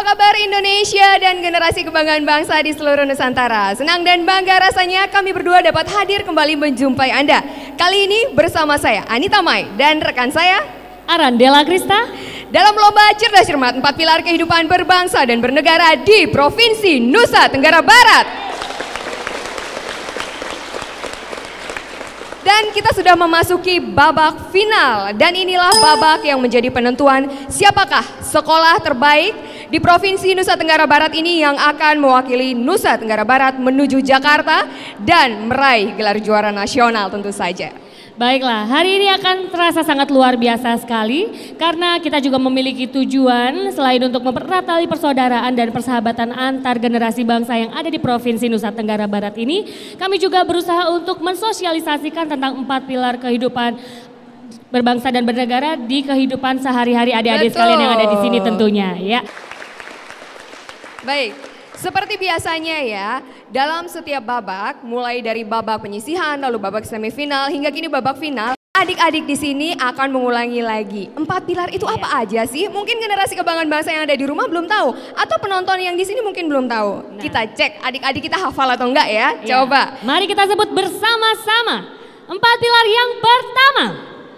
Apa kabar Indonesia dan generasi kebanggaan bangsa di seluruh Nusantara? Senang dan bangga rasanya kami berdua dapat hadir kembali menjumpai Anda. Kali ini bersama saya Anita Mai dan rekan saya Arandela Krista dalam lomba cerdas cermat 4 pilar kehidupan berbangsa dan bernegara di Provinsi Nusa Tenggara Barat. Dan kita sudah memasuki babak final dan inilah babak yang menjadi penentuan siapakah sekolah terbaik di Provinsi Nusa Tenggara Barat ini yang akan mewakili Nusa Tenggara Barat menuju Jakarta dan meraih gelar juara nasional tentu saja. Baiklah, hari ini akan terasa sangat luar biasa sekali karena kita juga memiliki tujuan selain untuk mempererat tali persaudaraan dan persahabatan antar generasi bangsa yang ada di Provinsi Nusa Tenggara Barat ini. Kami juga berusaha untuk mensosialisasikan tentang 4 pilar kehidupan berbangsa dan bernegara di kehidupan sehari-hari adik-adik sekalian yang ada di sini tentunya ya. Baik. Seperti biasanya ya, dalam setiap babak, mulai dari babak penyisihan, lalu babak semifinal, hingga kini babak final, adik-adik di sini akan mengulangi lagi. 4 pilar itu apa aja sih? Mungkin generasi kebanggaan bangsa yang ada di rumah belum tahu, atau penonton yang di sini mungkin belum tahu. Kita cek adik-adik kita hafal atau enggak ya? Coba. Mari kita sebut bersama-sama. 4 pilar yang pertama,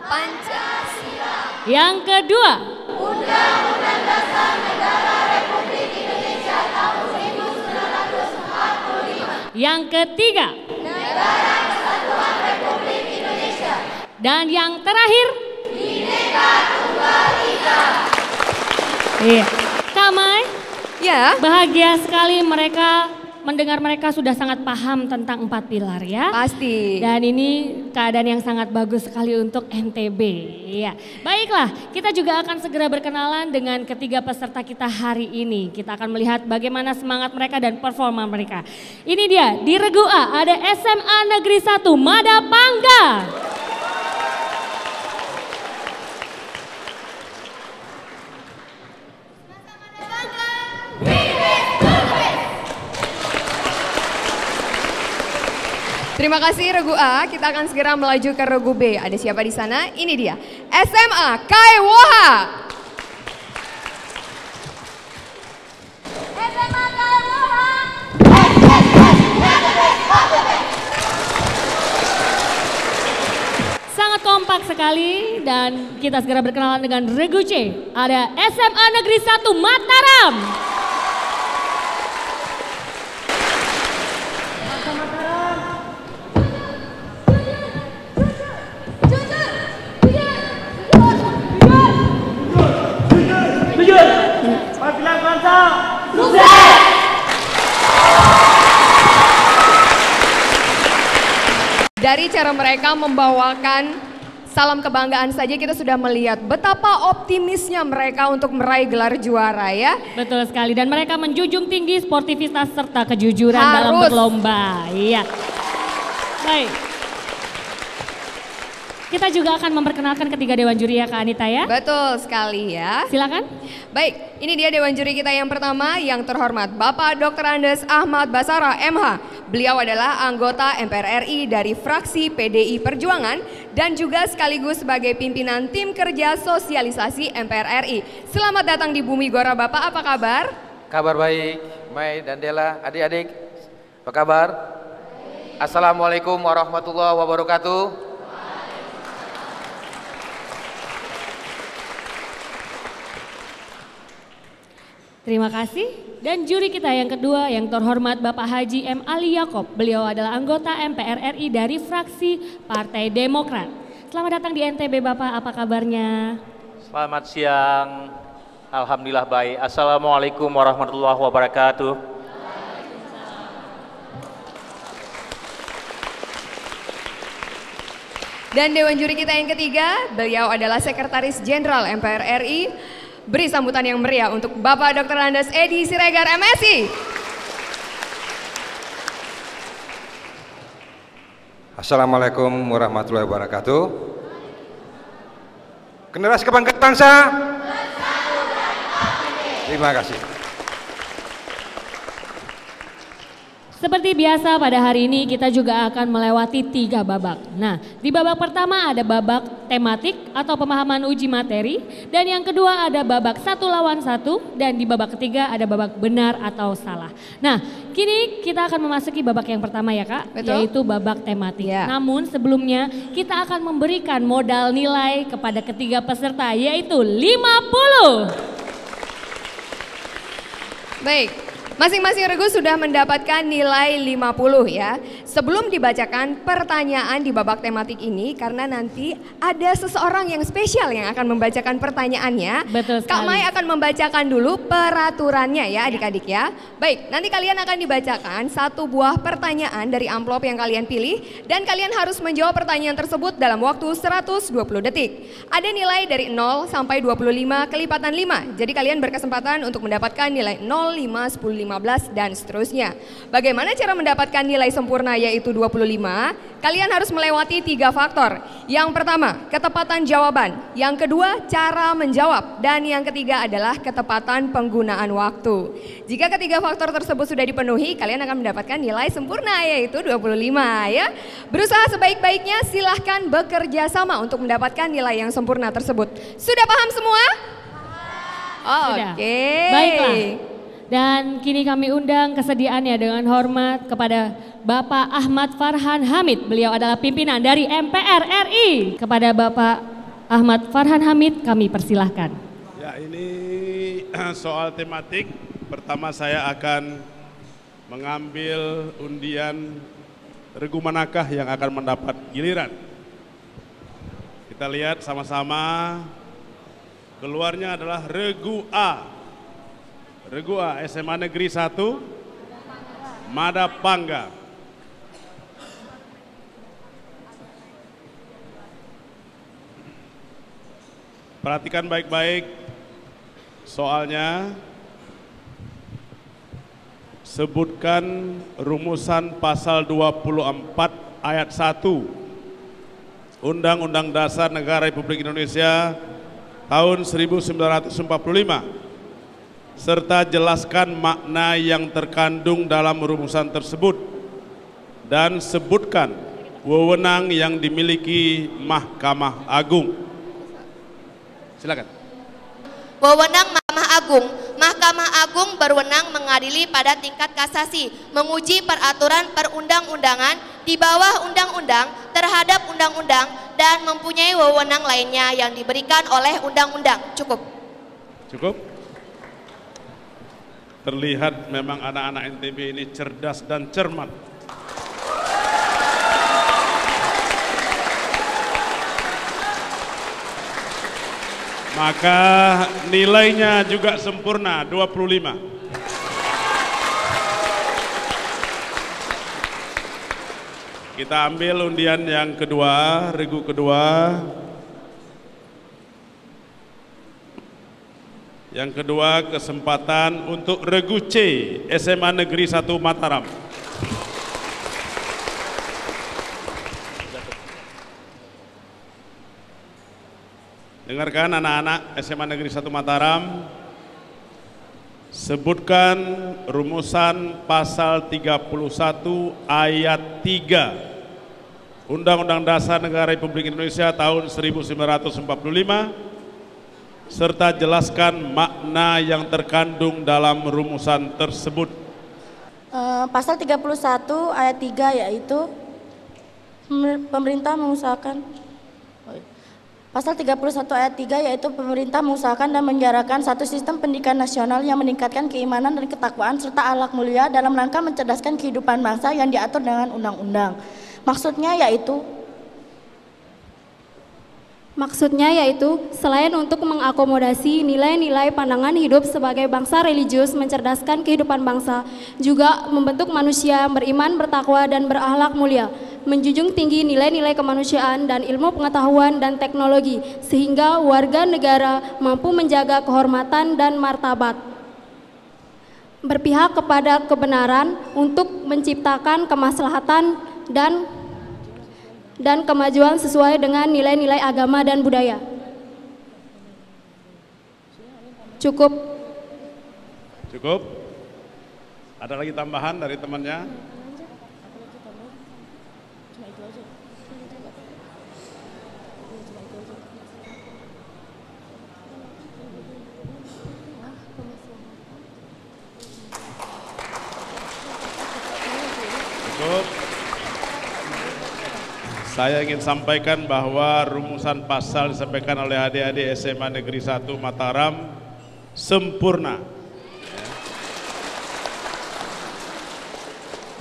Pancasila. Yang kedua, Undang-Undang Dasar Negara Republik Indonesia tahun 1945. yang ketiga, Negara Kesatuan Republik Indonesia. dan yang terakhir, Bhinneka Tunggal Ika. iya. Kamai, Ya, bahagia sekali mendengar mereka sudah sangat paham tentang 4 pilar ya. pasti. Dan ini keadaan yang sangat bagus sekali untuk NTB. Ya. Baiklah, kita juga akan segera berkenalan dengan ketiga peserta kita hari ini. Kita akan melihat bagaimana semangat mereka dan performa mereka. Ini dia, di Regu A ada SMA Negeri 1 Madapangga. Terima kasih Regu A, kita akan segera melaju ke Regu B. Ada siapa di sana? Ini dia, SMA Kaiwoha. SMA Kaiwoha. Sangat kompak sekali dan kita segera berkenalan dengan Regu C. Ada SMA Negeri 1 Mataram. Dari cara mereka membawakan salam kebanggaan saja kita sudah melihat betapa optimisnya mereka untuk meraih gelar juara ya. Betul sekali, dan mereka menjunjung tinggi sportivitas serta kejujuran dalam berlomba. Iya. Baik. Kita juga akan memperkenalkan ketiga dewan juri ya Kak Anita ya. Betul sekali ya. Silakan. Baik, ini dia dewan juri kita yang pertama yang terhormat Bapak Dr. Andes Ahmad Basara MH. Beliau adalah anggota MPR RI dari fraksi PDI Perjuangan dan juga sekaligus sebagai pimpinan tim kerja sosialisasi MPR RI. Selamat datang di Bumi Gora Bapak, apa kabar? Kabar baik, Mai dan Dela, adik-adik, apa kabar? Assalamualaikum warahmatullahi wabarakatuh. Terima kasih. Dan juri kita yang kedua yang terhormat Bapak Haji M. Ali Yakob. Beliau adalah anggota MPR RI dari fraksi Partai Demokrat. Selamat datang di NTB Bapak, apa kabarnya? Selamat siang, alhamdulillah baik. Assalamualaikum warahmatullahi wabarakatuh. Dan dewan juri kita yang ketiga, beliau adalah Sekretaris Jenderal MPR RI. Beri sambutan yang meriah untuk Bapak Dr. Andes Edi Siregar MSI. Assalamualaikum warahmatullahi wabarakatuh. Generasi kebanggaan bangsa. Terima kasih. Seperti biasa pada hari ini kita juga akan melewati 3 babak. Nah, di babak pertama ada babak tematik atau pemahaman uji materi, dan yang kedua ada babak 1 lawan 1, dan di babak ketiga ada babak benar atau salah. Nah, kini kita akan memasuki babak yang pertama ya Kak, Betul. yaitu babak tematik. Ya. Namun sebelumnya kita akan memberikan modal nilai kepada ketiga peserta, yaitu 50. Baik, masing-masing regu sudah mendapatkan nilai 50 ya. Sebelum dibacakan pertanyaan di babak tematik ini, karena nanti ada seseorang yang spesial yang akan membacakan pertanyaannya. Betul Kak sekali. Mai akan membacakan dulu peraturannya ya adik-adik ya. Baik, nanti kalian akan dibacakan 1 buah pertanyaan dari amplop yang kalian pilih, dan kalian harus menjawab pertanyaan tersebut dalam waktu 120 detik. Ada nilai dari 0 sampai 25 kelipatan 5. Jadi kalian berkesempatan untuk mendapatkan nilai 0, 5, 10, 15 dan seterusnya. Bagaimana cara mendapatkan nilai sempurna yaitu 25? Kalian harus melewati 3 faktor. Yang pertama, ketepatan jawaban. Yang kedua, cara menjawab. Dan yang ketiga adalah ketepatan penggunaan waktu. Jika ketiga faktor tersebut sudah dipenuhi, kalian akan mendapatkan nilai sempurna yaitu 25 ya. Berusaha sebaik-baiknya, silahkan bekerja sama untuk mendapatkan nilai yang sempurna tersebut. Sudah paham semua? Sudah. Oke. Baiklah. Dan kini kami undang kesediaannya dengan hormat kepada Bapak Ahmad Farhan Hamid. Beliau adalah pimpinan dari MPR RI. Kepada Bapak Ahmad Farhan Hamid kami persilahkan. Ya, ini soal tematik. Pertama saya akan mengambil undian regu manakah yang akan mendapat giliran. Kita lihat sama-sama. Keluarnya adalah regu A. Regu A, SMA Negeri 1, Madapangga. Perhatikan baik-baik soalnya. Sebutkan rumusan pasal 24 ayat 1 Undang-Undang Dasar Negara Republik Indonesia tahun 1945. Serta jelaskan makna yang terkandung dalam rumusan tersebut dan sebutkan wewenang yang dimiliki Mahkamah Agung. Silakan. Wewenang Mahkamah Agung. Mahkamah Agung berwenang mengadili pada tingkat kasasi, menguji peraturan perundang-undangan di bawah undang-undang terhadap undang-undang dan mempunyai wewenang lainnya yang diberikan oleh undang-undang. Cukup. Cukup. Terlihat memang anak-anak NTB ini cerdas dan cermat. Maka nilainya juga sempurna, 25. Kita ambil undian yang kedua, regu kedua. Yang kedua, kesempatan untuk regu C, SMA Negeri 1 Mataram. Dengarkan anak-anak SMA Negeri 1 Mataram. Sebutkan rumusan pasal 31 ayat 3 Undang-Undang Dasar Negara Republik Indonesia tahun 1945. Serta jelaskan makna yang terkandung dalam rumusan tersebut. Pasal 31 ayat 3 yaitu pemerintah mengusahakan. Pasal 31 ayat 3 yaitu pemerintah mengusahakan dan menjarakan satu sistem pendidikan nasional yang meningkatkan keimanan dan ketakwaan serta akhlak mulia dalam rangka mencerdaskan kehidupan bangsa yang diatur dengan undang-undang. Maksudnya yaitu selain untuk mengakomodasi nilai-nilai pandangan hidup sebagai bangsa religius mencerdaskan kehidupan bangsa, juga membentuk manusia beriman, bertakwa dan berakhlak mulia, menjunjung tinggi nilai-nilai kemanusiaan dan ilmu pengetahuan dan teknologi sehingga warga negara mampu menjaga kehormatan dan martabat, berpihak kepada kebenaran untuk menciptakan kemaslahatan dan kemajuan sesuai dengan nilai-nilai agama dan budaya. Cukup. Cukup. Ada lagi tambahan dari temannya? Cukup. Saya ingin sampaikan bahwa rumusan pasal disampaikan oleh adik-adik SMA Negeri 1 Mataram sempurna.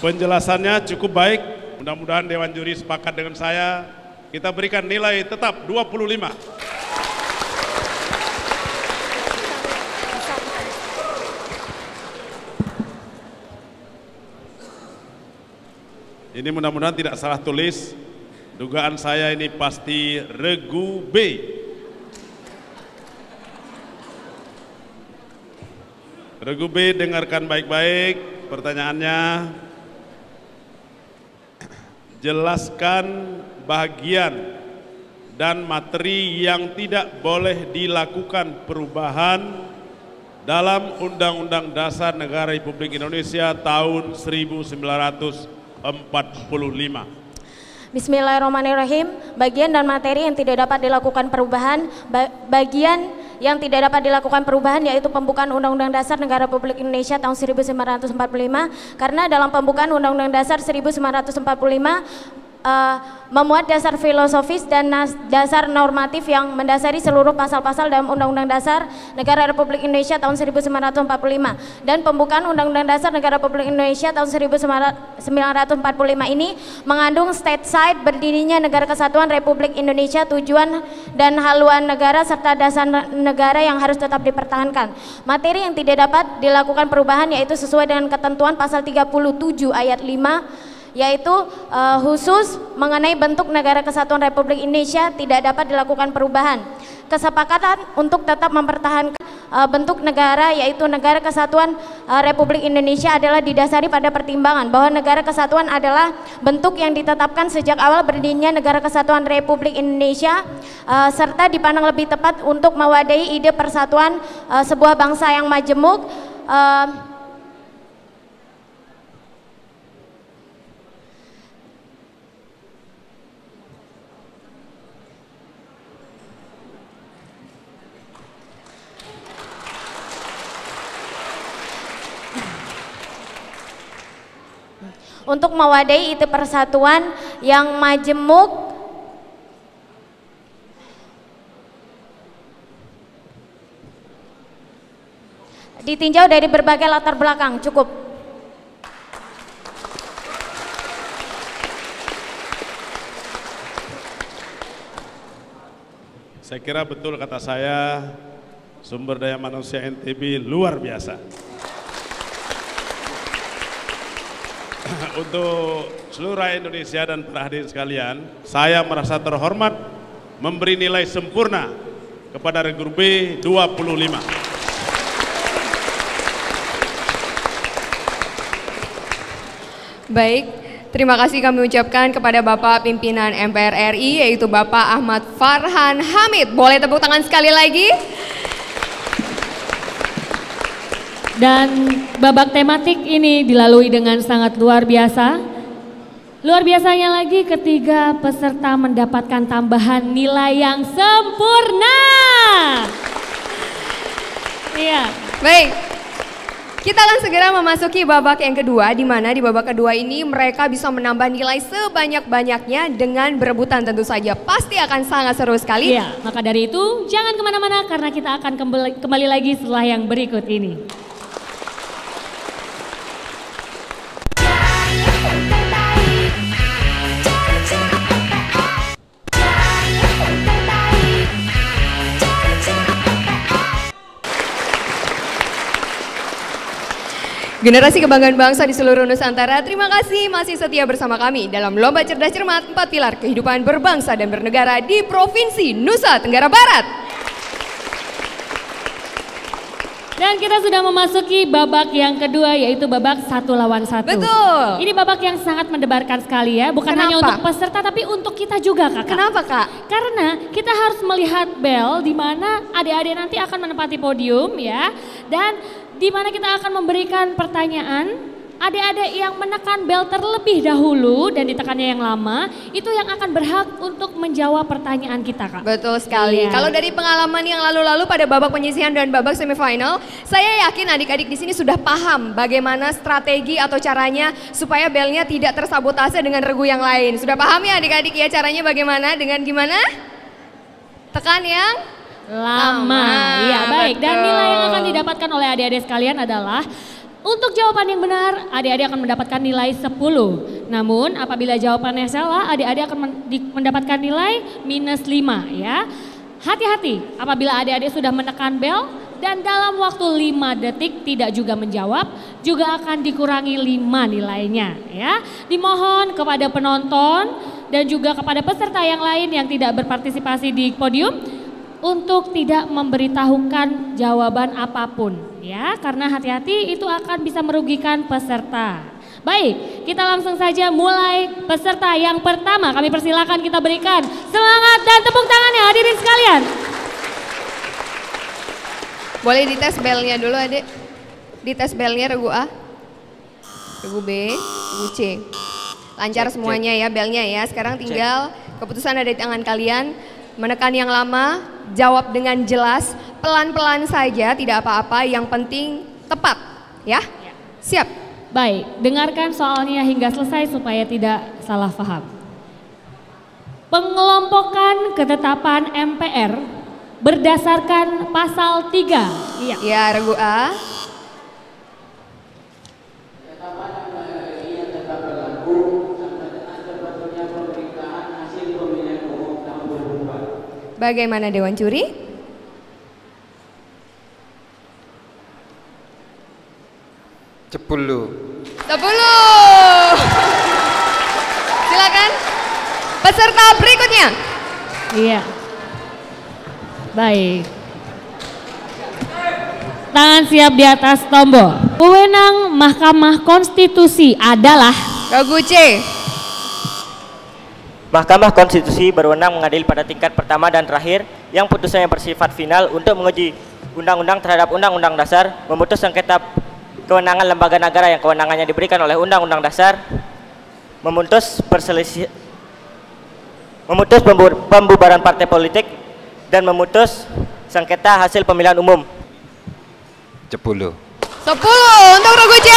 Penjelasannya cukup baik, mudah-mudahan Dewan Juri sepakat dengan saya. Kita berikan nilai tetap 25. Ini mudah-mudahan tidak salah tulis. Dugaan saya ini pasti regu B. Regu B, dengarkan baik-baik pertanyaannya. Jelaskan bagian dan materi yang tidak boleh dilakukan perubahan dalam Undang-Undang Dasar Negara Republik Indonesia tahun 1945. Bismillahirrahmanirrahim. Bagian dan materi yang tidak dapat dilakukan perubahan, bagian yang tidak dapat dilakukan perubahan yaitu pembukaan Undang-Undang Dasar Negara Republik Indonesia tahun 1945, karena dalam pembukaan Undang-Undang Dasar 1945 memuat dasar filosofis dan dasar normatif yang mendasari seluruh pasal-pasal dalam Undang-Undang Dasar Negara Republik Indonesia tahun 1945, dan pembukaan Undang-Undang Dasar Negara Republik Indonesia tahun 1945 ini mengandung stateside, berdirinya Negara Kesatuan Republik Indonesia, tujuan dan haluan negara serta dasar negara yang harus tetap dipertahankan. Materi yang tidak dapat dilakukan perubahan yaitu sesuai dengan ketentuan pasal 37 ayat 5, yaitu khusus mengenai bentuk Negara Kesatuan Republik Indonesia tidak dapat dilakukan perubahan. Kesepakatan untuk tetap mempertahankan bentuk negara yaitu Negara Kesatuan Republik Indonesia adalah didasari pada pertimbangan bahwa Negara Kesatuan adalah bentuk yang ditetapkan sejak awal berdirinya Negara Kesatuan Republik Indonesia, serta dipandang lebih tepat untuk mewadahi ide persatuan sebuah bangsa yang majemuk. Untuk mewadahi ide persatuan yang majemuk ditinjau dari berbagai latar belakang. Cukup. Saya kira betul kata saya, sumber daya manusia NTB luar biasa. Untuk seluruh rakyat Indonesia dan para hadirin sekalian, saya merasa terhormat memberi nilai sempurna kepada regu B 25. Baik, terima kasih kami ucapkan kepada Bapak Pimpinan MPR RI yaitu Bapak Ahmad Farhan Hamid. Boleh tepuk tangan sekali lagi? Dan babak tematik ini dilalui dengan sangat luar biasa. Luar biasanya lagi ketiga peserta mendapatkan tambahan nilai yang sempurna. Iya. Baik, kita akan segera memasuki babak yang kedua, di mana di babak kedua ini mereka bisa menambah nilai sebanyak-banyaknya dengan berebutan tentu saja. Pasti akan sangat seru sekali. Iya, maka dari itu jangan kemana-mana karena kita akan kembali lagi setelah yang berikut ini. Generasi kebanggaan bangsa di seluruh Nusantara, terima kasih masih setia bersama kami dalam Lomba Cerdas Cermat 4 Pilar Kehidupan Berbangsa dan Bernegara di Provinsi Nusa Tenggara Barat. Dan kita sudah memasuki babak yang kedua yaitu babak 1 lawan 1. Betul. Ini babak yang sangat mendebarkan sekali ya, bukan hanya untuk peserta tapi untuk kita juga Kakak. Kenapa Kak? Karena kita harus melihat bel di mana adik-adik nanti akan menempati podium ya, dan di mana kita akan memberikan pertanyaan adik-adik yang menekan bel terlebih dahulu dan ditekannya yang lama, itu yang akan berhak untuk menjawab pertanyaan kita, Kak. Betul sekali. Iya. Kalau dari pengalaman yang lalu-lalu pada babak penyisihan dan babak semifinal, saya yakin adik-adik di sini sudah paham bagaimana strategi atau caranya supaya belnya tidak tersabotase dengan regu yang lain. Sudah paham ya adik-adik ya caranya bagaimana? Dengan gimana? Tekan yang Lama. Iya, baik. Dan betul. nilai yang akan didapatkan oleh adik-adik sekalian adalah untuk jawaban yang benar, adik-adik akan mendapatkan nilai 10. Namun apabila jawabannya salah, adik-adik akan mendapatkan nilai -5 ya. Hati-hati apabila adik-adik sudah menekan bel dan dalam waktu 5 detik tidak juga menjawab, juga akan dikurangi 5 nilainya ya. Dimohon kepada penonton dan juga kepada peserta yang lain yang tidak berpartisipasi di podium untuk tidak memberitahukan jawaban apapun ya, karena hati-hati itu akan bisa merugikan peserta. Baik, kita langsung saja mulai peserta yang pertama. Kami persilakan kita berikan semangat dan tepuk tangannya hadirin sekalian. Boleh dites belnya dulu adik. Dites belnya regu A, regu B, regu C. Lancar semuanya ya belnya ya. Sekarang tinggal keputusan ada di tangan kalian. Menekan yang lama, jawab dengan jelas, pelan-pelan saja, tidak apa-apa, yang penting tepat ya. Siap? Baik, dengarkan soalnya hingga selesai supaya tidak salah paham. Pengelompokan ketetapan MPR berdasarkan pasal 3. Iya. Ya, regu A. Bagaimana Dewan Juri? 10. Silakan peserta berikutnya. Iya. Baik. Tangan siap di atas tombol. Wewenang Mahkamah Konstitusi adalah regu C. Mahkamah Konstitusi berwenang mengadili pada tingkat pertama dan terakhir yang putusannya bersifat final untuk menguji undang-undang terhadap undang-undang dasar, memutus sengketa kewenangan lembaga negara yang kewenangannya diberikan oleh undang-undang dasar, memutus pembubaran partai politik, dan memutus sengketa hasil pemilihan umum. 10 untuk regu C.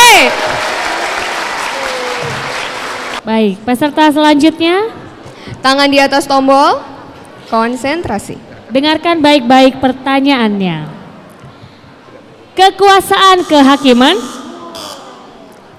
baik. Peserta selanjutnya. Tangan di atas tombol, konsentrasi. Dengarkan baik-baik pertanyaannya. Kekuasaan kehakiman.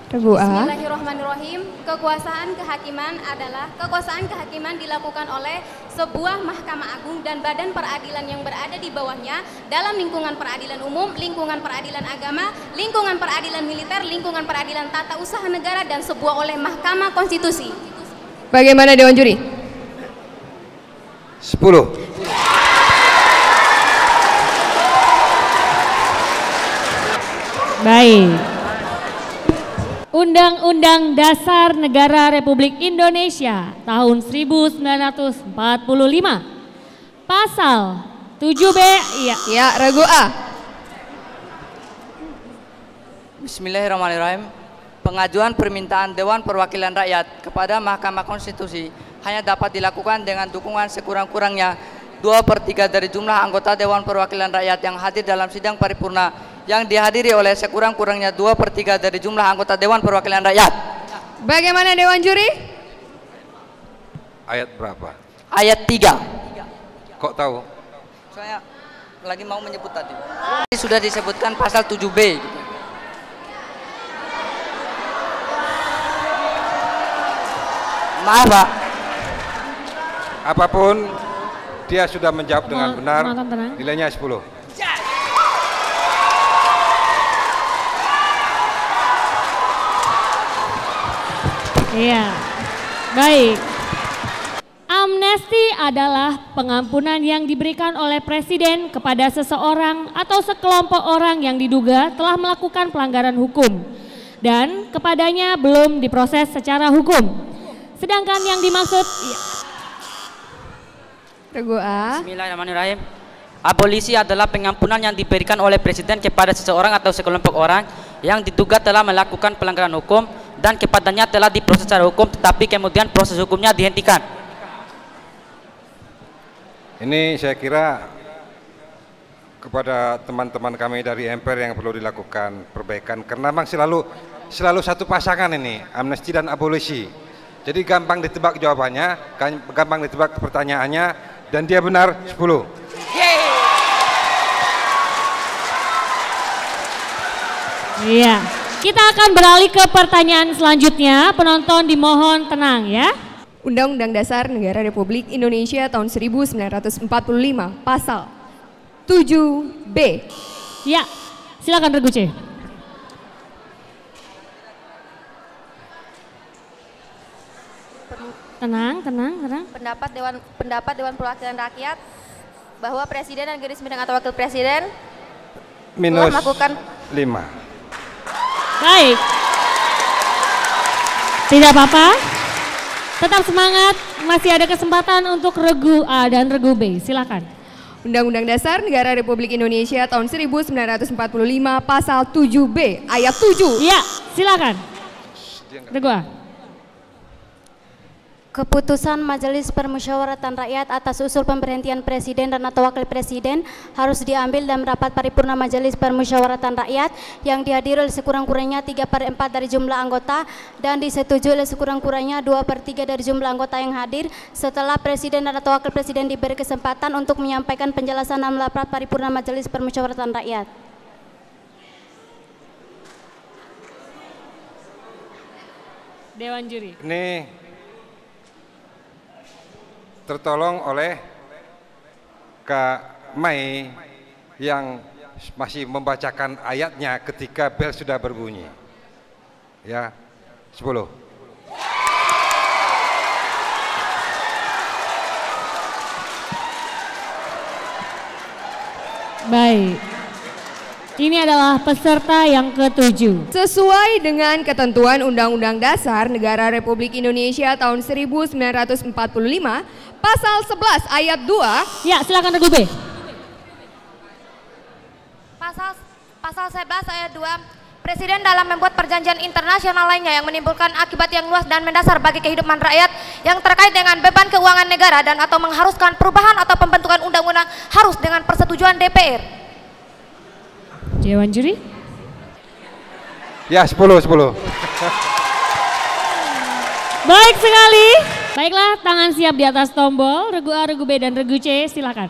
Regu A. Bismillahirrahmanirrahim. Kekuasaan kehakiman adalah kekuasaan kehakiman dilakukan oleh sebuah Mahkamah Agung dan badan peradilan yang berada di bawahnya dalam lingkungan peradilan umum, lingkungan peradilan agama, lingkungan peradilan militer, lingkungan peradilan tata usaha negara, dan sebuah oleh Mahkamah Konstitusi. Bagaimana Dewan Juri? 10. Baik. Undang-Undang Dasar Negara Republik Indonesia tahun 1945. Pasal 7B. Iya. Ya, regu A. Bismillahirrahmanirrahim. Pengajuan permintaan Dewan Perwakilan Rakyat kepada Mahkamah Konstitusi hanya dapat dilakukan dengan dukungan sekurang-kurangnya 2/3 dari jumlah anggota Dewan Perwakilan Rakyat yang hadir dalam sidang paripurna yang dihadiri oleh sekurang-kurangnya 2/3 dari jumlah anggota Dewan Perwakilan Rakyat. Bagaimana Dewan Juri? Ayat berapa? Ayat 3. Kok tahu? Saya lagi mau menyebut tadi. Sudah disebutkan pasal 7B gitu. Maaf Pak. Apapun dia sudah menjawab dengan benar, tenang. nilainya 10. Iya. Baik. Amnesti adalah pengampunan yang diberikan oleh presiden kepada seseorang atau sekelompok orang yang diduga telah melakukan pelanggaran hukum dan kepadanya belum diproses secara hukum. Sedangkan yang dimaksud Regu A. Bismillahirrahmanirrahim. Abolisi adalah pengampunan yang diberikan oleh presiden kepada seseorang atau sekelompok orang yang diduga telah melakukan pelanggaran hukum dan kepadanya telah diproses secara hukum tetapi kemudian proses hukumnya dihentikan. Ini saya kira kepada teman-teman kami dari MPR yang perlu dilakukan perbaikan karena memang selalu satu pasangan ini, amnesti dan abolisi. Jadi gampang ditebak jawabannya, gampang ditebak pertanyaannya, dan dia benar 10. Iya, kita akan beralih ke pertanyaan selanjutnya. Penonton dimohon tenang ya. Undang-Undang Dasar Negara Republik Indonesia tahun 1945, pasal 7B. Ya, silakan Regu C. Tenang. Pendapat Dewan Perwakilan Rakyat bahwa Presiden dan garis miring atau Wakil Presiden telah melakukan -5. Baik. Tidak apa-apa. Tetap semangat, masih ada kesempatan untuk Regu A dan Regu B. Silakan. Undang-Undang Dasar Negara Republik Indonesia tahun 1945 pasal 7B ayat 7. Iya, silakan. Regu A. Keputusan Majelis Permusyawaratan Rakyat atas usul pemberhentian Presiden dan atau Wakil Presiden harus diambil dalam rapat paripurna Majelis Permusyawaratan Rakyat yang dihadiri oleh sekurang-kurangnya 3/4 dari jumlah anggota dan disetujui oleh sekurang-kurangnya 2/3 dari jumlah anggota yang hadir setelah Presiden dan atau Wakil Presiden diberi kesempatan untuk menyampaikan penjelasan dalam rapat paripurna Majelis Permusyawaratan Rakyat. Dewan Juri. Ini tertolong oleh Kak Mai yang masih membacakan ayatnya ketika bel sudah berbunyi. Ya, 10. Baik. Ini adalah peserta yang ke-7. Sesuai dengan ketentuan Undang-Undang Dasar Negara Republik Indonesia tahun 1945, pasal 11 ayat 2. Ya, silakan Regu B. Pasal 11 ayat 2. Presiden dalam membuat perjanjian internasional lainnya yang menimbulkan akibat yang luas dan mendasar bagi kehidupan rakyat yang terkait dengan beban keuangan negara dan atau mengharuskan perubahan atau pembentukan undang-undang harus dengan persetujuan DPR. Dewan Juri. Ya, 10. Baik sekali. Baiklah, tangan siap di atas tombol. Regu A, Regu B, dan Regu C, silakan.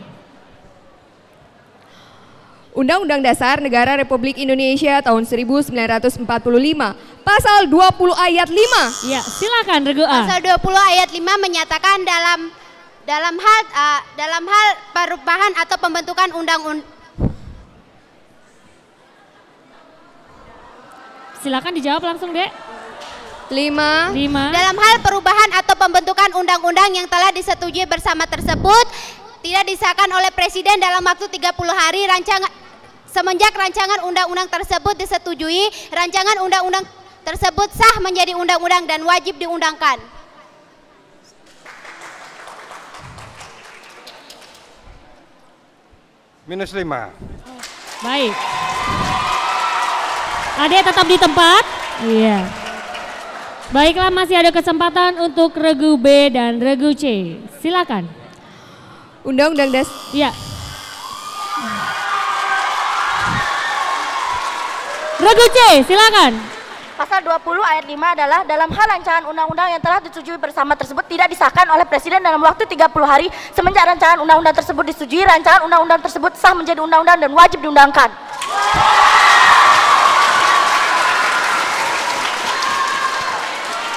Undang-Undang Dasar Negara Republik Indonesia tahun 1945, pasal 20 ayat 5. Ya, silakan Regu A. Pasal 20 ayat 5 menyatakan dalam hal perubahan atau pembentukan undang-undang. Silakan dijawab langsung, Dek. 5. Dalam hal perubahan atau pembentukan undang-undang yang telah disetujui bersama tersebut tidak disahkan oleh Presiden dalam waktu 30 hari semenjak rancangan undang-undang tersebut disetujui, rancangan undang-undang tersebut sah menjadi undang-undang dan wajib diundangkan. -5. Baik. Adek tetap di tempat? Iya. Baiklah, masih ada kesempatan untuk Regu B dan Regu C. Silakan. Undang-Undang Dasar. Iya. Regu C, silakan. Pasal 20 ayat 5 adalah dalam hal rancangan undang-undang yang telah disetujui bersama tersebut tidak disahkan oleh Presiden dalam waktu 30 hari semenjak rancangan undang-undang tersebut disetujui, rancangan undang-undang tersebut sah menjadi undang-undang dan wajib diundangkan.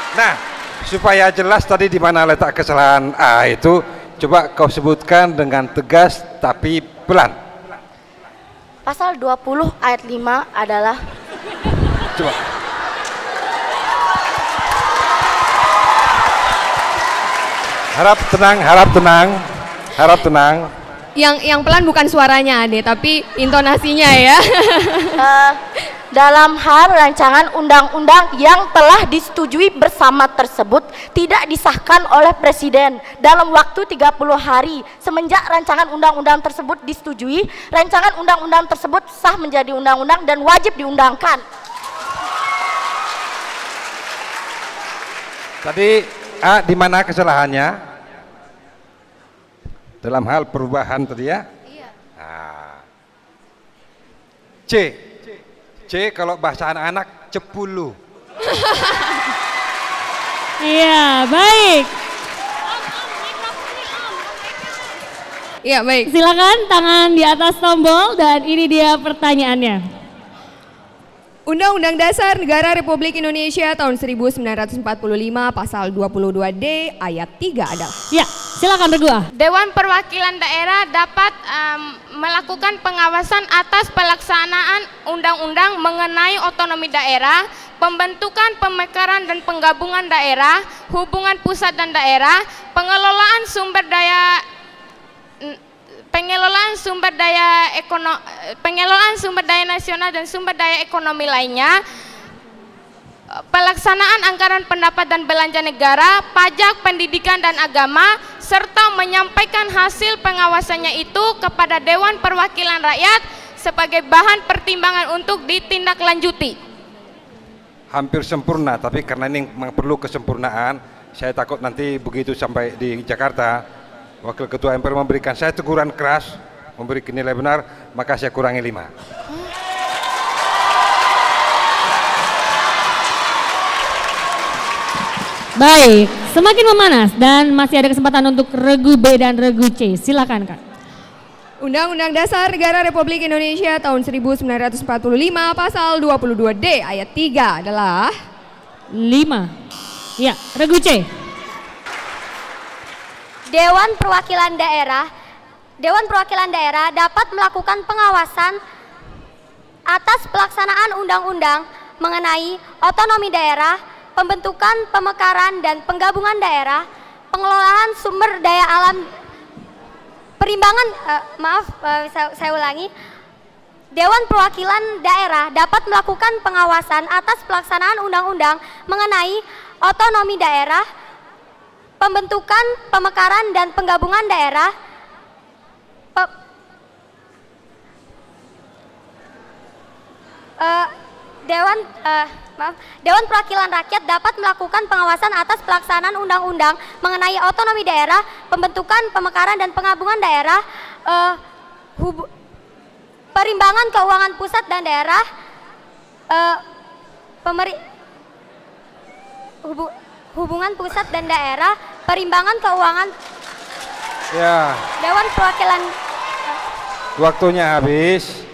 Nah, supaya jelas tadi di mana letak kesalahan A itu, coba kau sebutkan dengan tegas tapi pelan. Pasal 20 ayat 5 adalah Coba. Harap tenang. Yang pelan bukan suaranya, Ade, tapi intonasinya ya. Dalam hal rancangan undang-undang yang telah disetujui bersama tersebut tidak disahkan oleh Presiden dalam waktu 30 hari semenjak rancangan undang-undang tersebut disetujui, rancangan undang-undang tersebut sah menjadi undang-undang dan wajib diundangkan. Tadi A, di mana kesalahannya? Dalam hal perubahan tadi ya? Iya. Nah. C kalau bahasa anak-anak cepulu. Iya, baik. Iya, baik. Silakan tangan di atas tombol dan ini dia pertanyaannya. Undang-Undang Dasar Negara Republik Indonesia tahun 1945 pasal 22D ayat 3 adalah. Ya, silakan Regu A. Dewan Perwakilan Daerah dapat melakukan pengawasan atas pelaksanaan undang-undang mengenai otonomi daerah, pembentukan, pemekaran dan penggabungan daerah, hubungan pusat dan daerah, pengelolaan sumber daya nasional dan sumber daya ekonomi lainnya, pelaksanaan anggaran pendapatan belanja negara, pajak, pendidikan dan agama, serta menyampaikan hasil pengawasannya itu kepada Dewan Perwakilan Rakyat sebagai bahan pertimbangan untuk ditindaklanjuti. Hampir sempurna, tapi karena ini memang perlu kesempurnaan, saya takut nanti begitu sampai di Jakarta Wakil Ketua MPR memberikan saya teguran keras, memberi nilai benar, maka saya kurangi 5. Baik, semakin memanas dan masih ada kesempatan untuk Regu B dan Regu C. Silakan Kak. Undang-Undang Dasar Negara Republik Indonesia tahun 1945 pasal 22D ayat 3 adalah 5. Ya, Regu C. Dewan Perwakilan Daerah dapat melakukan pengawasan atas pelaksanaan undang-undang mengenai otonomi daerah, pembentukan, pemekaran dan penggabungan daerah, pengelolaan sumber daya alam, saya ulangi. Dewan Perwakilan Daerah dapat melakukan pengawasan atas pelaksanaan undang-undang mengenai otonomi daerah, pembentukan, pemekaran dan penggabungan daerah, Dewan Perwakilan Rakyat dapat melakukan pengawasan atas pelaksanaan undang-undang mengenai otonomi daerah, pembentukan, pemekaran dan penggabungan daerah, perimbangan keuangan pusat dan daerah, hubungan pusat dan daerah, perimbangan keuangan. Ya. Dewan Perwakilan. Waktunya habis.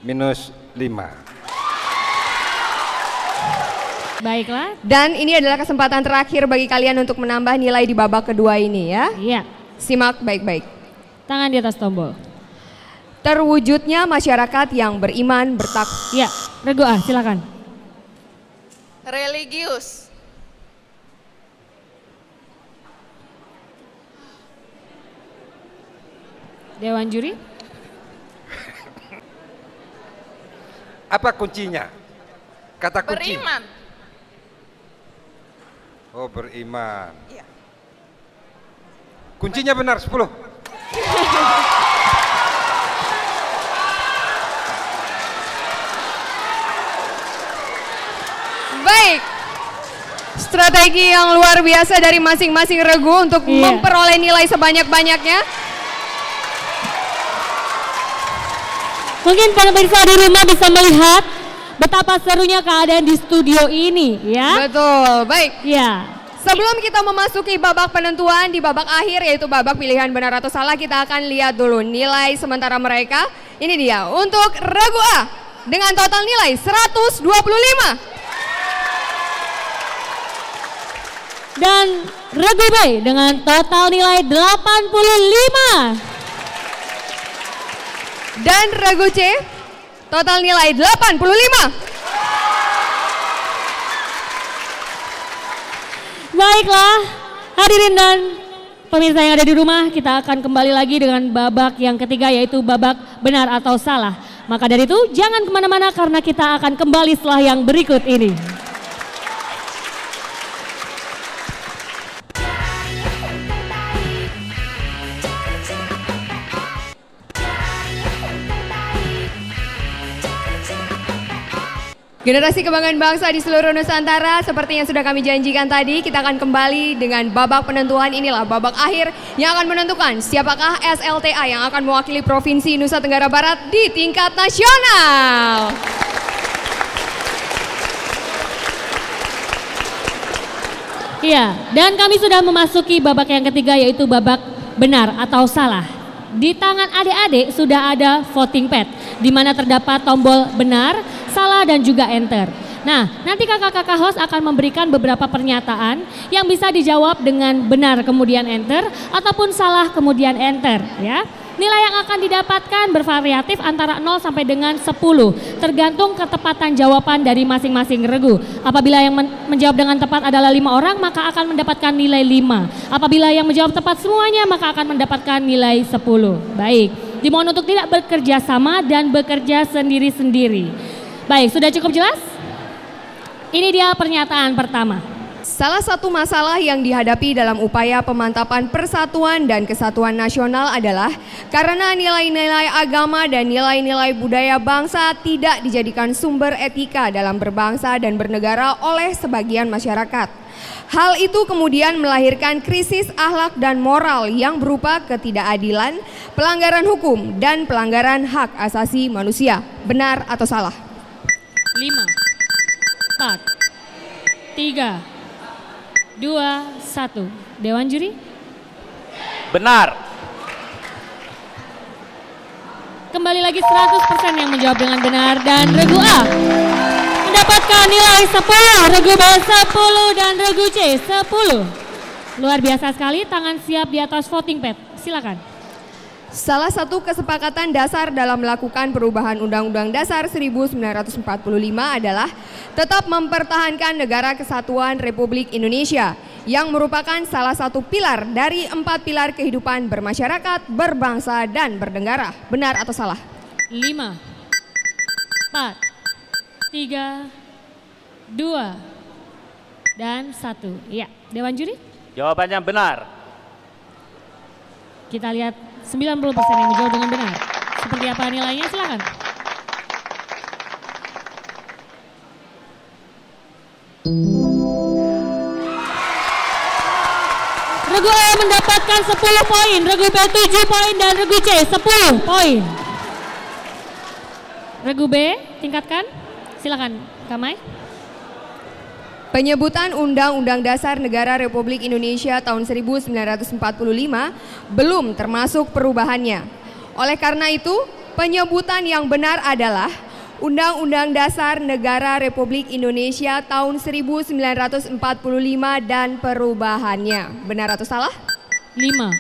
-5. Baiklah. Dan ini adalah kesempatan terakhir bagi kalian untuk menambah nilai di babak kedua ini ya. Iya. Simak baik-baik. Tangan di atas tombol. Terwujudnya masyarakat yang beriman, bertakwa. Iya, Regu A, silakan. Religius. Dewan Juri. Apa kuncinya? Kata kunci. Beriman. Oh, beriman. Iya. Kuncinya benar 10. Baik. Strategi yang luar biasa dari masing-masing regu untuk memperoleh nilai sebanyak-banyaknya. Mungkin pemirsa di rumah bisa melihat betapa serunya keadaan di studio ini ya. Betul, baik. Ya. Sebelum kita memasuki babak penentuan di babak akhir yaitu babak pilihan benar atau salah, kita akan lihat dulu nilai sementara mereka. Ini dia untuk regu A dengan total nilai 125. Dan regu B dengan total nilai 85. Dan regu C total nilai 85. Baiklah, hadirin dan pemirsa yang ada di rumah, kita akan kembali lagi dengan babak yang ketiga yaitu babak benar atau salah. Maka dari itu jangan kemana-mana karena kita akan kembali setelah yang berikut ini. Generasi kebanggaan bangsa di seluruh Nusantara, seperti yang sudah kami janjikan tadi, kita akan kembali dengan babak penentuan. Inilah babak akhir yang akan menentukan siapakah SLTA yang akan mewakili Provinsi Nusa Tenggara Barat di tingkat nasional. Iya, dan kami sudah memasuki babak yang ketiga, yaitu babak benar atau salah. Di tangan adik-adik sudah ada voting pad, di mana terdapat tombol benar, salah, dan juga enter. Nah, nanti kakak-kakak host akan memberikan beberapa pernyataan yang bisa dijawab dengan benar kemudian enter, ataupun salah kemudian enter, ya. Nilai yang akan didapatkan bervariatif antara 0 sampai dengan 10, tergantung ketepatan jawaban dari masing-masing regu. Apabila yang menjawab dengan tepat adalah 5 orang, maka akan mendapatkan nilai 5. Apabila yang menjawab tepat semuanya, maka akan mendapatkan nilai 10. Baik, dimohon untuk tidak bekerja sama dan bekerja sendiri-sendiri. Baik, sudah cukup jelas? Ini dia pernyataan pertama. Salah satu masalah yang dihadapi dalam upaya pemantapan persatuan dan kesatuan nasional adalah karena nilai-nilai agama dan nilai-nilai budaya bangsa tidak dijadikan sumber etika dalam berbangsa dan bernegara oleh sebagian masyarakat. Hal itu kemudian melahirkan krisis akhlak dan moral yang berupa ketidakadilan, pelanggaran hukum, dan pelanggaran hak asasi manusia. Benar atau salah? 5, 4, 3, 2, 1. Dewan juri? Benar. Kembali lagi 100% yang menjawab dengan benar, dan regu A mendapatkan nilai 10, regu B 10, dan regu C 10. Luar biasa sekali, tangan siap di atas voting pad. Silakan. Salah satu kesepakatan dasar dalam melakukan perubahan Undang-Undang Dasar 1945 adalah tetap mempertahankan Negara Kesatuan Republik Indonesia yang merupakan salah satu pilar dari 4 pilar kehidupan bermasyarakat, berbangsa, dan bernegara. Benar atau salah? 5, 4, 3, 2, dan 1. Ya, Dewan juri? Jawabannya benar. Kita lihat 90% yang menjawab dengan benar. Seperti apa nilainya? Silakan. Regu A mendapatkan 10 poin, regu B 7 poin, dan regu C 10 poin. Regu B, tingkatkan. Silakan, Kamai. Penyebutan Undang-Undang Dasar Negara Republik Indonesia tahun 1945 belum termasuk perubahannya. Oleh karena itu, penyebutan yang benar adalah Undang-Undang Dasar Negara Republik Indonesia tahun 1945 dan perubahannya. Benar atau salah? 5,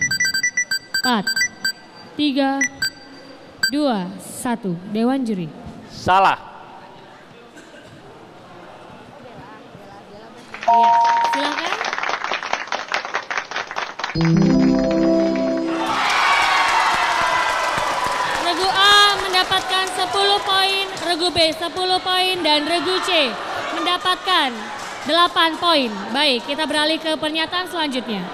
4, 3, 2, 1. Dewan juri. Salah. Ya, silakan. Regu A mendapatkan 10 poin, regu B 10 poin, dan regu C mendapatkan 8 poin. Baik, kita beralih ke pernyataan selanjutnya.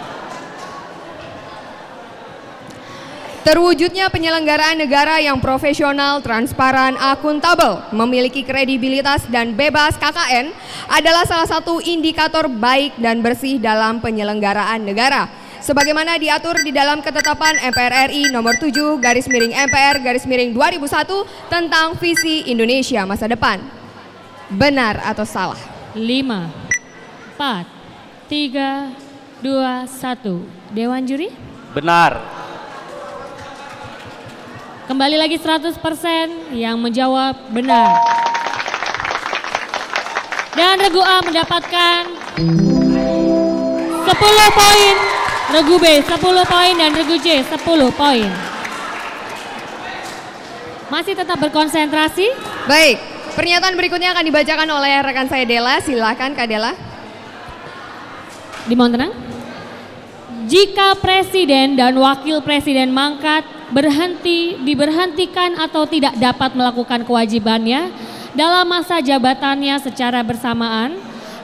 Terwujudnya penyelenggaraan negara yang profesional, transparan, akuntabel, memiliki kredibilitas dan bebas KKN adalah salah satu indikator baik dan bersih dalam penyelenggaraan negara. Sebagaimana diatur di dalam ketetapan MPR RI nomor 7/MPR/2001 tentang visi Indonesia masa depan. Benar atau salah? 5, 4, 3, 2, 1. Dewan juri? Benar. Kembali lagi 100% yang menjawab benar. Dan regu A mendapatkan 10 poin, regu B 10 poin, dan regu C 10 poin. Masih tetap berkonsentrasi? Baik, pernyataan berikutnya akan dibacakan oleh rekan saya Dela. Silakan Kak Dela. Dimohon tenang. Jika presiden dan wakil presiden mangkat diberhentikan atau tidak dapat melakukan kewajibannya dalam masa jabatannya secara bersamaan,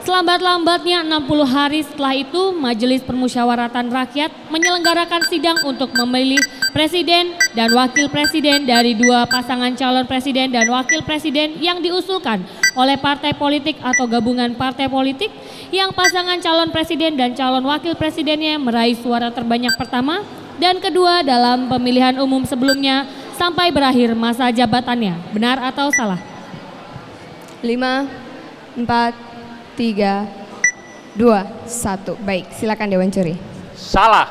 Selambat-lambatnya 60 hari setelah itu, Majelis Permusyawaratan Rakyat menyelenggarakan sidang untuk memilih presiden dan wakil presiden dari dua pasangan calon presiden dan wakil presiden yang diusulkan oleh partai politik atau gabungan partai politik yang pasangan calon presiden dan calon wakil presidennya meraih suara terbanyak pertama dan kedua dalam pemilihan umum sebelumnya sampai berakhir masa jabatannya. Benar atau salah? 5, 4, 3, 2, 1. Baik, silakan Dewan Juri. Salah.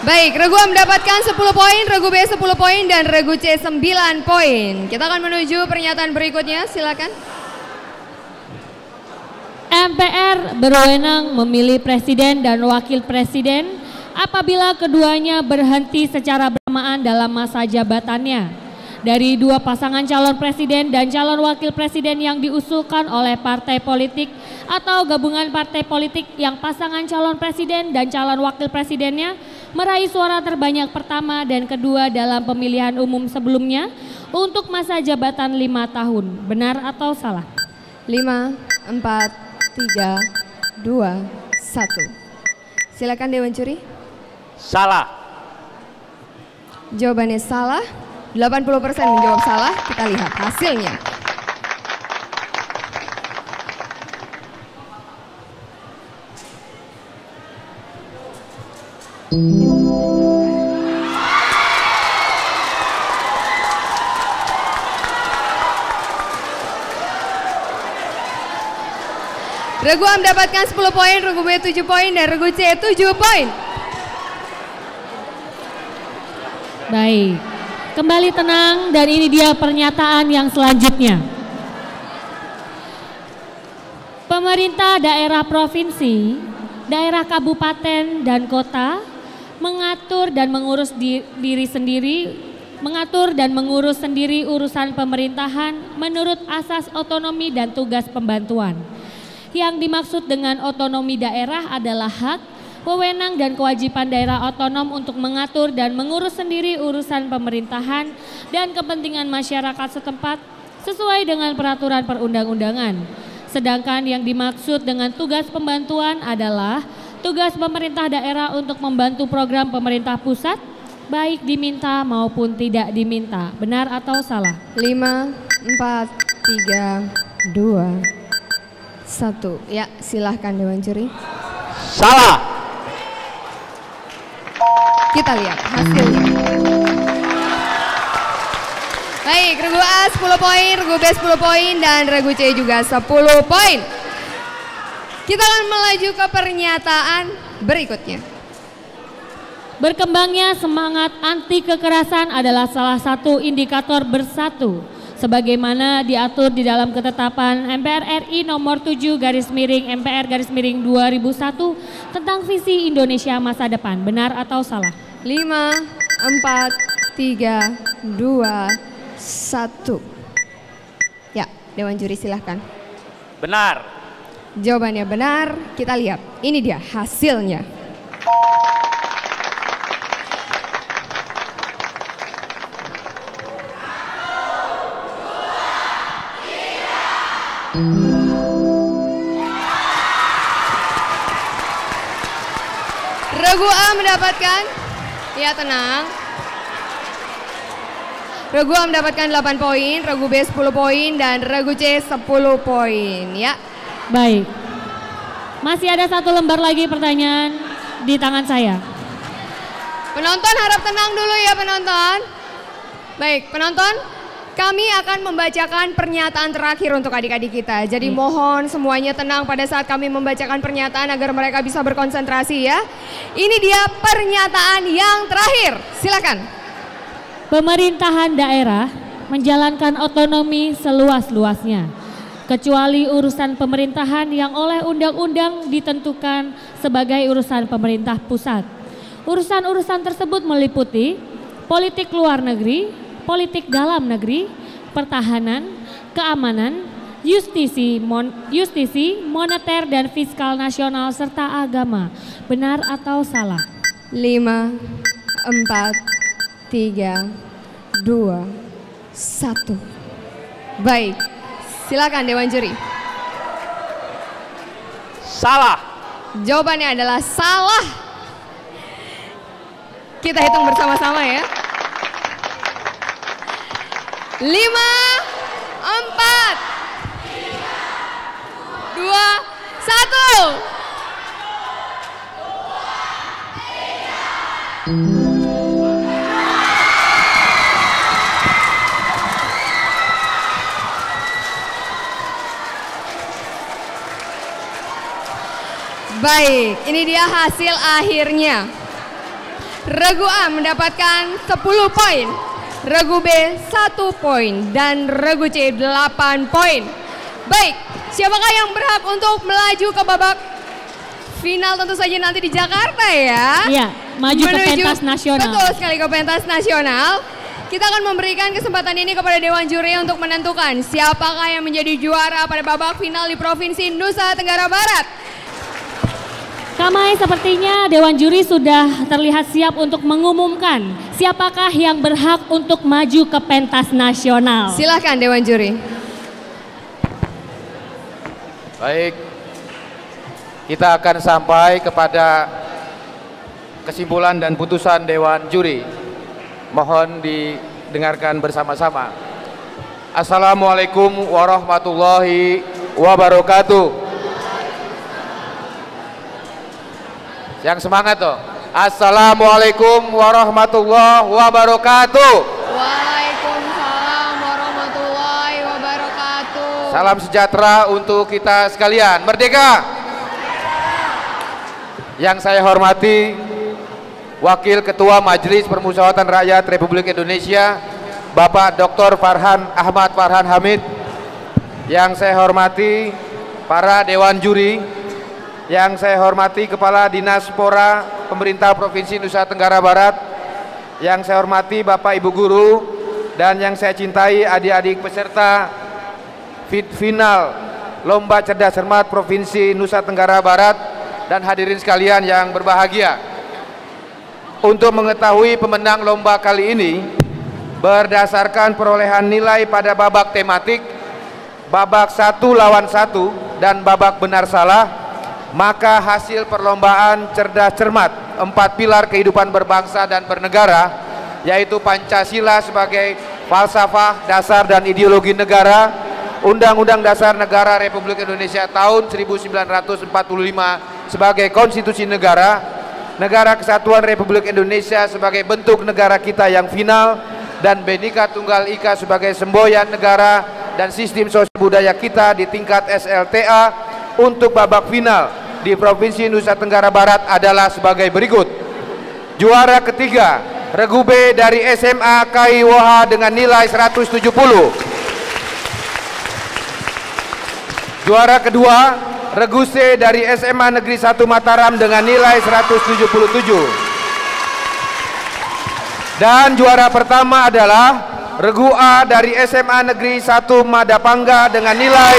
Baik, Regu A mendapatkan 10 poin, Regu B 10 poin, dan Regu C 9 poin. Kita akan menuju pernyataan berikutnya, silakan. MPR berwenang memilih presiden dan wakil presiden apabila keduanya berhenti secara bersamaan dalam masa jabatannya. Dari dua pasangan calon presiden dan calon wakil presiden yang diusulkan oleh partai politik atau gabungan partai politik yang pasangan calon presiden dan calon wakil presidennya meraih suara terbanyak pertama dan kedua dalam pemilihan umum sebelumnya untuk masa jabatan 5 tahun. Benar atau salah? 5, 4, 3, 2, 1. Silakan Dewan Juri. Salah. Jawabannya salah. 80% menjawab salah. Kita lihat hasilnya. Regu A mendapatkan 10 poin, Regu B 7 poin, dan Regu C 7 poin. Baik, kembali tenang dan ini dia pernyataan yang selanjutnya. Pemerintah daerah provinsi, daerah kabupaten dan kota mengatur dan mengurus diri sendiri, mengatur dan mengurus sendiri urusan pemerintahan menurut asas otonomi dan tugas pembantuan. Yang dimaksud dengan otonomi daerah adalah hak, wewenang dan kewajiban daerah otonom untuk mengatur dan mengurus sendiri urusan pemerintahan dan kepentingan masyarakat setempat sesuai dengan peraturan perundang-undangan. Sedangkan yang dimaksud dengan tugas pembantuan adalah tugas pemerintah daerah untuk membantu program pemerintah pusat baik diminta maupun tidak diminta. Benar atau salah? 5, 4, 3, 2, 1. Ya, silahkan Dewan Juri. Salah. Kita lihat hasilnya. Baik, Regu A 10 poin, Regu B 10 poin, dan Regu C juga 10 poin. Kita akan melaju ke pernyataan berikutnya. Berkembangnya semangat anti kekerasan adalah salah satu indikator bersatu sebagaimana diatur di dalam ketetapan MPR RI nomor 7/MPR/2001 tentang visi Indonesia masa depan. Benar atau salah? 5, 4, 3, 2, 1. Ya, Dewan Juri silahkan. Benar. Jawabannya benar. Kita lihat. Ini dia hasilnya. Regu A mendapatkan, ya tenang. Regu A mendapatkan 8 poin, Regu B 10 poin, dan Regu C 10 poin, ya. Baik. Masih ada satu lembar lagi pertanyaan di tangan saya. Penonton harap tenang dulu ya penonton. Baik, penonton, kami akan membacakan pernyataan terakhir untuk adik-adik kita. Jadi mohon semuanya tenang pada saat kami membacakan pernyataan agar mereka bisa berkonsentrasi ya. Ini dia pernyataan yang terakhir. Silakan. Pemerintahan daerah menjalankan otonomi seluas-luasnya, kecuali urusan pemerintahan yang oleh undang-undang ditentukan sebagai urusan pemerintah pusat. Urusan-urusan tersebut meliputi politik luar negeri, politik dalam negeri, pertahanan, keamanan, justisi, moneter dan fiskal nasional serta agama. Benar atau salah? 5, 4, 3, 2, 1. Baik, silakan Dewan Juri. Salah. Jawabannya adalah salah. Kita hitung bersama-sama ya. 5, 4, 2, 1. Baik, ini dia hasil akhirnya. Regu A mendapatkan 10 poin, Regu B 1 poin, dan Regu C 8 poin. Baik, siapakah yang berhak untuk melaju ke babak final? Tentu saja nanti di Jakarta ya. Iya, maju ke pentas nasional. Betul sekali, ke pentas nasional. Kita akan memberikan kesempatan ini kepada Dewan Juri untuk menentukan siapakah yang menjadi juara pada babak final di Provinsi Nusa Tenggara Barat. Kamai, sepertinya Dewan Juri sudah terlihat siap untuk mengumumkan siapakah yang berhak untuk maju ke pentas nasional. Silahkan Dewan Juri. Baik, kita akan sampai kepada kesimpulan dan putusan Dewan Juri. Mohon didengarkan bersama-sama. Assalamualaikum warahmatullahi wabarakatuh. Yang semangat tuh. Assalamualaikum warahmatullahi wabarakatuh. Waalaikumsalam warahmatullahi wabarakatuh. Salam sejahtera untuk kita sekalian. Merdeka. Yang saya hormati Wakil Ketua Majelis Permusyawaratan Rakyat Republik Indonesia, Bapak Dr. Ahmad Farhan Hamid. Yang saya hormati para Dewan Juri, yang saya hormati Kepala Dinas Pora Pemerintah Provinsi Nusa Tenggara Barat, yang saya hormati Bapak Ibu Guru, dan yang saya cintai adik-adik peserta final Lomba Cerdas Cermat Provinsi Nusa Tenggara Barat, dan hadirin sekalian yang berbahagia. Untuk mengetahui pemenang lomba kali ini, berdasarkan perolehan nilai pada babak tematik, babak 1 lawan 1, dan babak benar salah, maka hasil perlombaan cerdas cermat 4 pilar kehidupan berbangsa dan bernegara, yaitu Pancasila sebagai falsafah dasar dan ideologi negara, Undang-Undang Dasar Negara Republik Indonesia tahun 1945 sebagai konstitusi negara, Negara Kesatuan Republik Indonesia sebagai bentuk negara kita yang final, dan Bhinneka Tunggal Ika sebagai semboyan negara, dan sistem sosial budaya kita di tingkat SLTA untuk babak final di Provinsi Nusa Tenggara Barat adalah sebagai berikut. Juara ketiga, Regu B dari SMA KI Woha dengan nilai 170. Juara kedua, Regu C dari SMA Negeri 1 Mataram dengan nilai 177. Dan juara pertama adalah Regu A dari SMA Negeri 1 Madapangga dengan nilai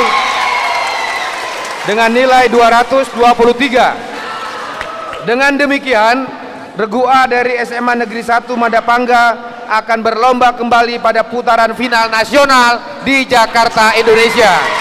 223. Dengan demikian, Regu A dari SMA Negeri 1 Madapangga akan berlomba kembali pada putaran final nasional di Jakarta, Indonesia.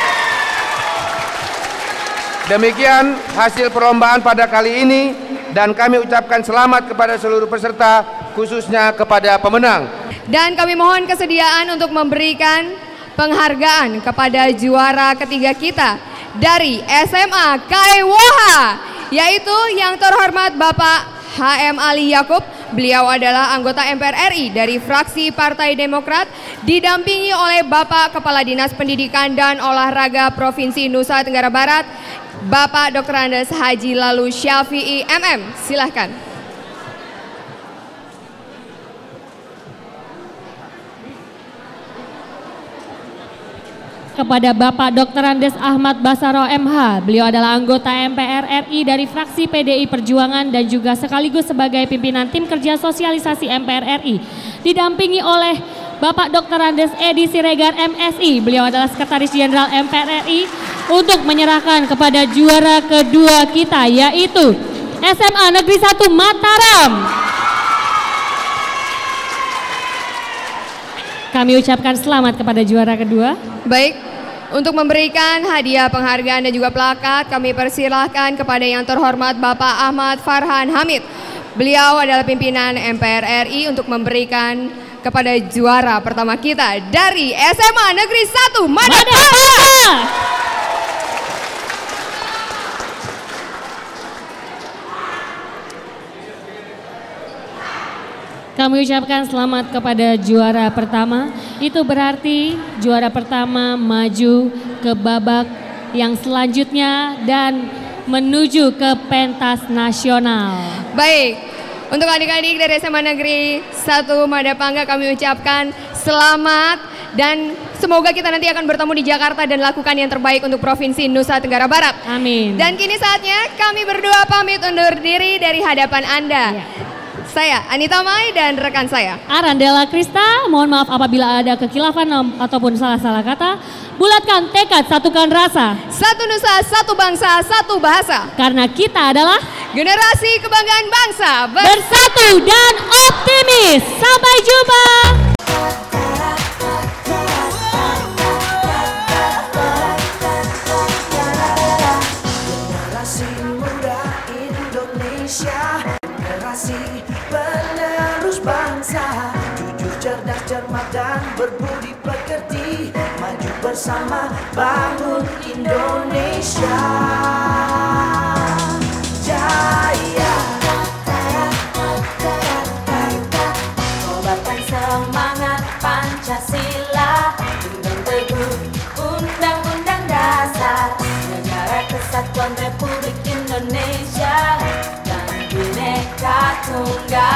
Demikian hasil perlombaan pada kali ini, dan kami ucapkan selamat kepada seluruh peserta, khususnya kepada pemenang. Dan kami mohon kesediaan untuk memberikan penghargaan kepada juara ketiga kita dari SMA KI Woha, yaitu yang terhormat Bapak HM Ali Yakub. Beliau adalah anggota MPR RI dari fraksi Partai Demokrat, didampingi oleh Bapak Kepala Dinas Pendidikan dan Olahraga Provinsi Nusa Tenggara Barat, Bapak Dr. Andes Haji Lalu Syafi'i MM. Silahkan. kepada Bapak Dr. Andes Ahmad Basaro MH. Beliau adalah anggota MPR RI dari fraksi PDI Perjuangan dan juga sekaligus sebagai pimpinan tim kerja sosialisasi MPR RI. Didampingi oleh Bapak Dr. Andes Edi Siregar MSI. Beliau adalah Sekretaris Jenderal MPR RI untuk menyerahkan kepada juara kedua kita, yaitu SMA Negeri 1 Mataram. Kami ucapkan selamat kepada juara kedua. Baik, untuk memberikan hadiah penghargaan dan juga plakat, kami persilahkan kepada yang terhormat Bapak Ahmad Farhan Hamid. Beliau adalah pimpinan MPR RI untuk memberikan kepada juara pertama kita dari SMA Negeri 1 Madapanga. Kami ucapkan selamat kepada juara pertama. Itu berarti juara pertama maju ke babak yang selanjutnya dan menuju ke pentas nasional. Baik, untuk adik-adik dari SMA Negeri 1 Madapanga kami ucapkan selamat dan semoga kita nanti akan bertemu di Jakarta dan lakukan yang terbaik untuk Provinsi Nusa Tenggara Barat. Amin. Dan kini saatnya kami berdua pamit undur diri dari hadapan Anda. Saya Anita Mai dan rekan saya Arandela Krista. Mohon maaf apabila ada kekilafan ataupun salah-salah kata. Bulatkan tekad, satukan rasa. Satu nusa, satu bangsa, satu bahasa. Karena kita adalah generasi kebanggaan bangsa. Bersatu dan optimis. Sampai jumpa. Generasi muda Indonesia, generasi penerus bangsa, jujur, cerdas, cermat dan berbudi pekerti, maju bersama bangun Indonesia jaya. Kobarkan semangat Pancasila, genggam teguh Undang-Undang Dasar Negara Kesatuan Republik Indonesia dan Bhinneka Tunggal